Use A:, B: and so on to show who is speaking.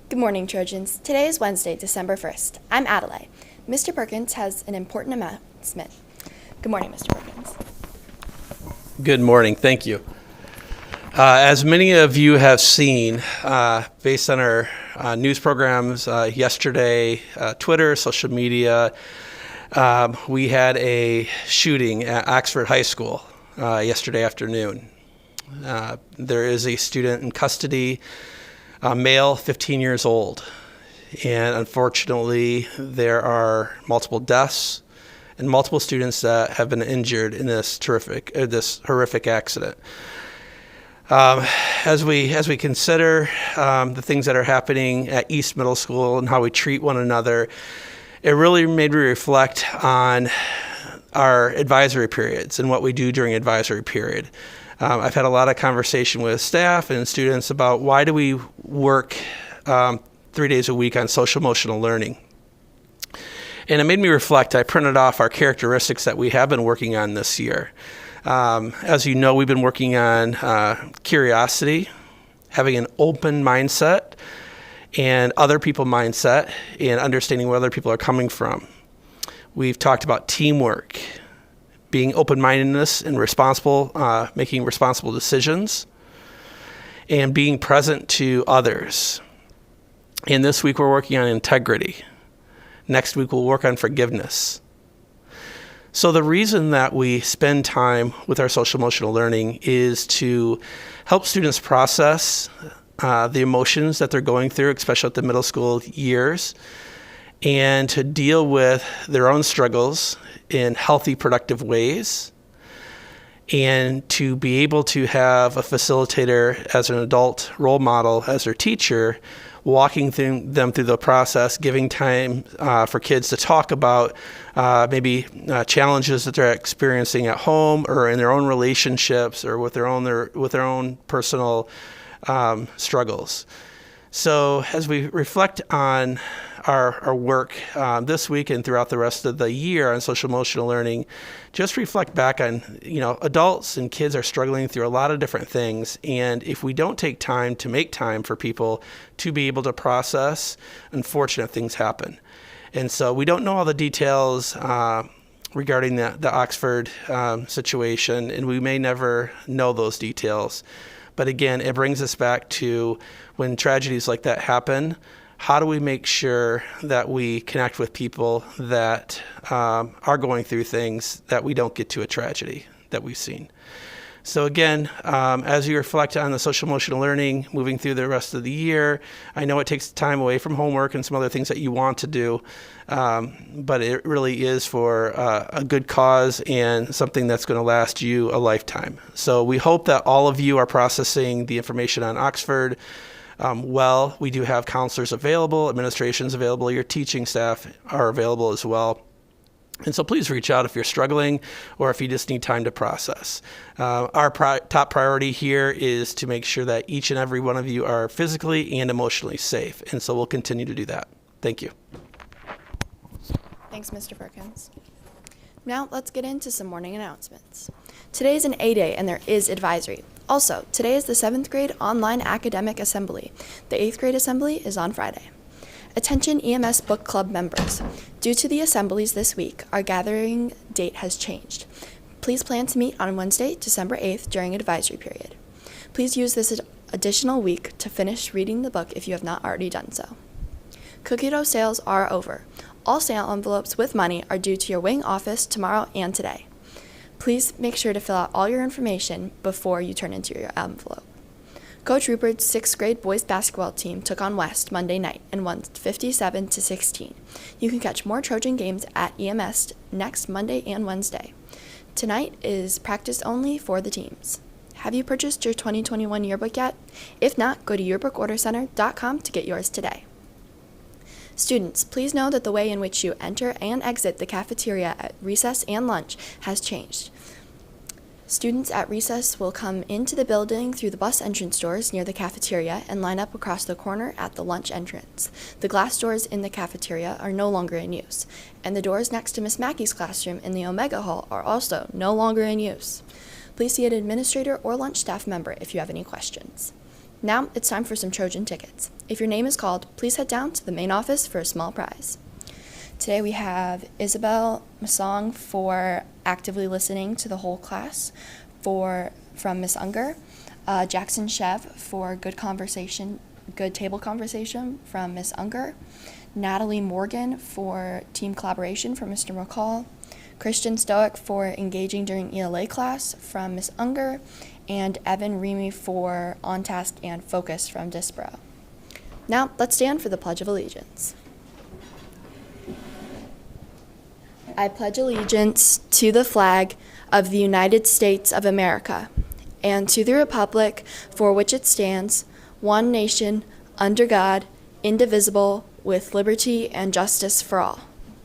A: Good morning, Trojans. Today is Wednesday, December 1st. I'm Adelaide. Mr. Perkins has an important announcement. Good morning, Mr. Perkins.
B: Good morning. Thank you. As many of you have seen, based on our news programs yesterday, Twitter, social media, we had a shooting at Oxford High School yesterday afternoon. There is a student in custody, a male, 15 years old, and unfortunately there are multiple deaths and multiple students that have been injured in this horrific accident. As we consider the things that are happening at East Middle School and how we treat one another, it really made me reflect on our advisory periods and what we do during advisory period. I've had a lot of conversation with staff and students about why do we work 3 days a week on social emotional learning. And it made me reflect. I printed off our characteristics that we have been working on this year. As you know, we've been working on curiosity, having an open mindset, and other people mindset, and understanding where other people are coming from. We've talked about teamwork, being open-mindedness and responsible, making responsible decisions, and being present to others. And this week we're working on integrity. Next week we'll work on forgiveness. So the reason that we spend time with our social emotional learning is to help students process the emotions that they're going through, especially at the middle school years, and to deal with their own struggles in healthy, productive ways, and to be able to have a facilitator as an adult role model, as their teacher, walking them through the process, giving time for kids to talk about maybe challenges that they're experiencing at home or in their own relationships or with their own personal struggles. So as we reflect on our work this week and throughout the rest of the year on social emotional learning, just reflect back on, adults and kids are struggling through a lot of different things. And if we don't take time to make time for people to be able to process, unfortunate things happen. And so we don't know all the details regarding the Oxford situation, and we may never know those details. But again, it brings us back to when tragedies like that happen, how do we make sure that we connect with people that are going through things that we don't get to a tragedy that we've seen? So again, as you reflect on the social emotional learning moving through the rest of the year, I know it takes time away from homework and some other things that you want to do, but it really is for a good cause and something that's going to last you a lifetime. So we hope that all of you are processing the information on Oxford well. We do have counselors available, administration's available, your teaching staff are available as well. And so please reach out if you're struggling or if you just need time to process. Our top priority here is to make sure that each and every one of you are physically and emotionally safe. And so we'll continue to do that. Thank you.
A: Thanks, Mr. Perkins. Now let's get into some morning announcements. Today is an A day and there is advisory. Also, today is the 7th grade online academic assembly. The 8th grade assembly is on Friday. Attention EMS Book Club members. Due to the assemblies this week, our gathering date has changed. Please plan to meet on Wednesday, December 8th during advisory period. Please use this additional week to finish reading the book if you have not already done so. Cookie dough sales are over. All sale envelopes with money are due to your wing office tomorrow and today. Please make sure to fill out all your information before you turn into your envelope. Coach Rupert's 6th grade boys basketball team took on West Monday night and won 57-16. You can catch more Trojan games at EMS next Monday and Wednesday. Tonight is practice only for the teams. Have you purchased your 2021 yearbook yet? If not, go to yearbookordercenter.com to get yours today. Students, please know that the way in which you enter and exit the cafeteria at recess and lunch has changed. Students at recess will come into the building through the bus entrance doors near the cafeteria and line up across the corner at the lunch entrance. The glass doors in the cafeteria are no longer in use, and the doors next to Miss Mackey's classroom in the Omega Hall are also no longer in use. Please see an administrator or lunch staff member if you have any questions. Now it's time for some Trojan tickets. If your name is called, please head down to the main office for a small prize. Today we have Isabel Masong for actively listening to the whole class from Miss Unger, Jackson Chev for good table conversation from Miss Unger, Natalie Morgan for team collaboration from Mr. McCall, Christian Stoic for engaging during ELA class from Miss Unger, and Evan Remy for on task and focus from Disbro. Now let's stand for the Pledge of Allegiance. I pledge allegiance to the flag of the United States of America and to the republic for which it stands, one nation, under God, indivisible, with liberty and justice for all.